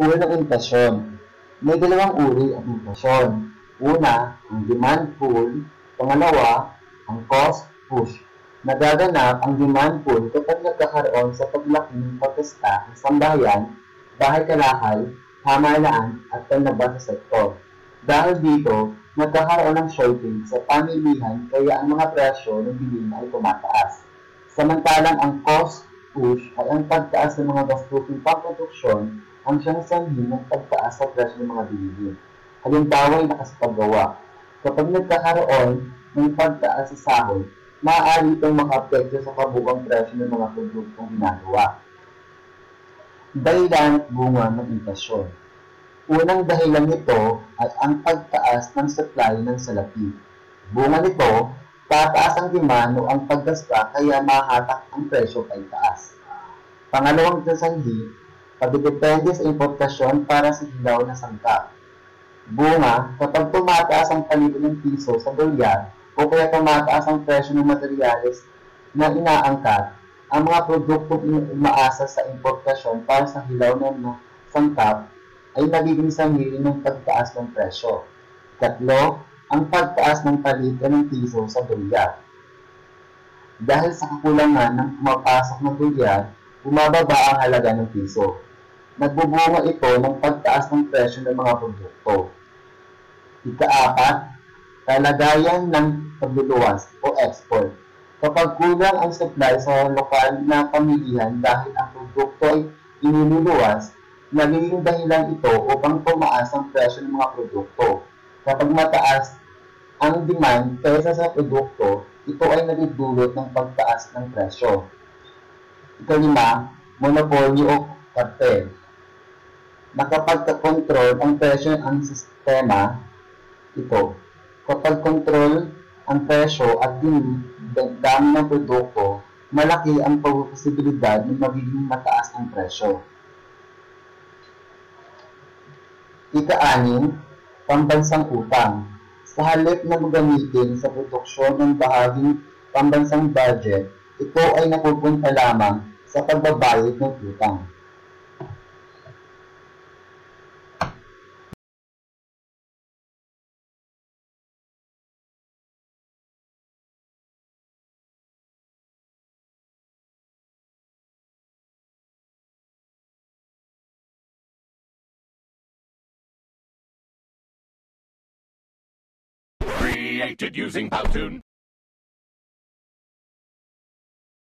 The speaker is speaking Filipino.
Uri ng inflasyon. May dalawang uri ang inflasyon. Una, ang demand pull. Pangalawa, ang cost push. Nagaganap ang demand pull kapag nagkakaroon sa paglaki ng pagkasta ng sambahayan, bahay-kalakal, pamahalaan at panlabas sa sektor. Dahil dito, nagkakaroon ng shortage sa pamilihan kaya ang mga presyo ng bilihin ay tumataas. Samantalang ang cost push ay ang pagtaas ng mga gastusin pangproduksyon ang siyang sanhi ng pagtaas sa presyo ng mga bilihin. Halimbawa ay nakasapagawa. Kapag nagkakaroon ng pagtaas sa sahod, maaari itong makaapekto sa kabuuang presyo ng mga produktong ginagawa. Dahilan at bunga ng inflasyon. Unang dahilan nito ay ang pagtaas ng supply ng salapi. Bunga nito, tataas ang demand o ang paggasta kaya mahatak ang presyo ay taas. Pangalawang sanhi, pagdedepende sa importasyon para sa hilaw na sangkap. Bunga, kapag tumataas ang paligid ng piso sa dolyar o kaya tumataas ang presyo ng materyales na inaangkat, ang mga produktong umaasa sa importasyon para sa hilaw na sangkap ay nagiging sanhi ng pagtaas ng presyo. Ikatlo, ang pagtaas ng palitan ng piso sa dolyar. Dahil sa kakulangan ng pumapasok ng dolyar, bumababa ang halaga ng piso. Nagbubunga ito ng pagtaas ng presyo ng mga produkto. Ika-apat, kalagayan ng pagluluwas o export. Kapag kulang ang supply sa lokal na pamilihan dahil ang produkto ay iniluluwas, nagiging dahilan ito upang tumaas ang presyo ng mga produkto. Kapag mataas ang demand kaysa sa produkto, ito ay nagdudulot ng pagtaas ng presyo. Ikalima, monopolyo o kartel. Nakapagkakontrol ang presyo ng sistema ito. Kapag kontrol ang presyo at dami ng produkto, malaki ang posibilidad na magiging mataas ang presyo. Ika-anim, pambansang utang. Sa halip na gamitin sa produksyon ng bahaging pambansang budget, ito ay napupunta lamang sa pagbabayad ng utang. Created using Powtoon.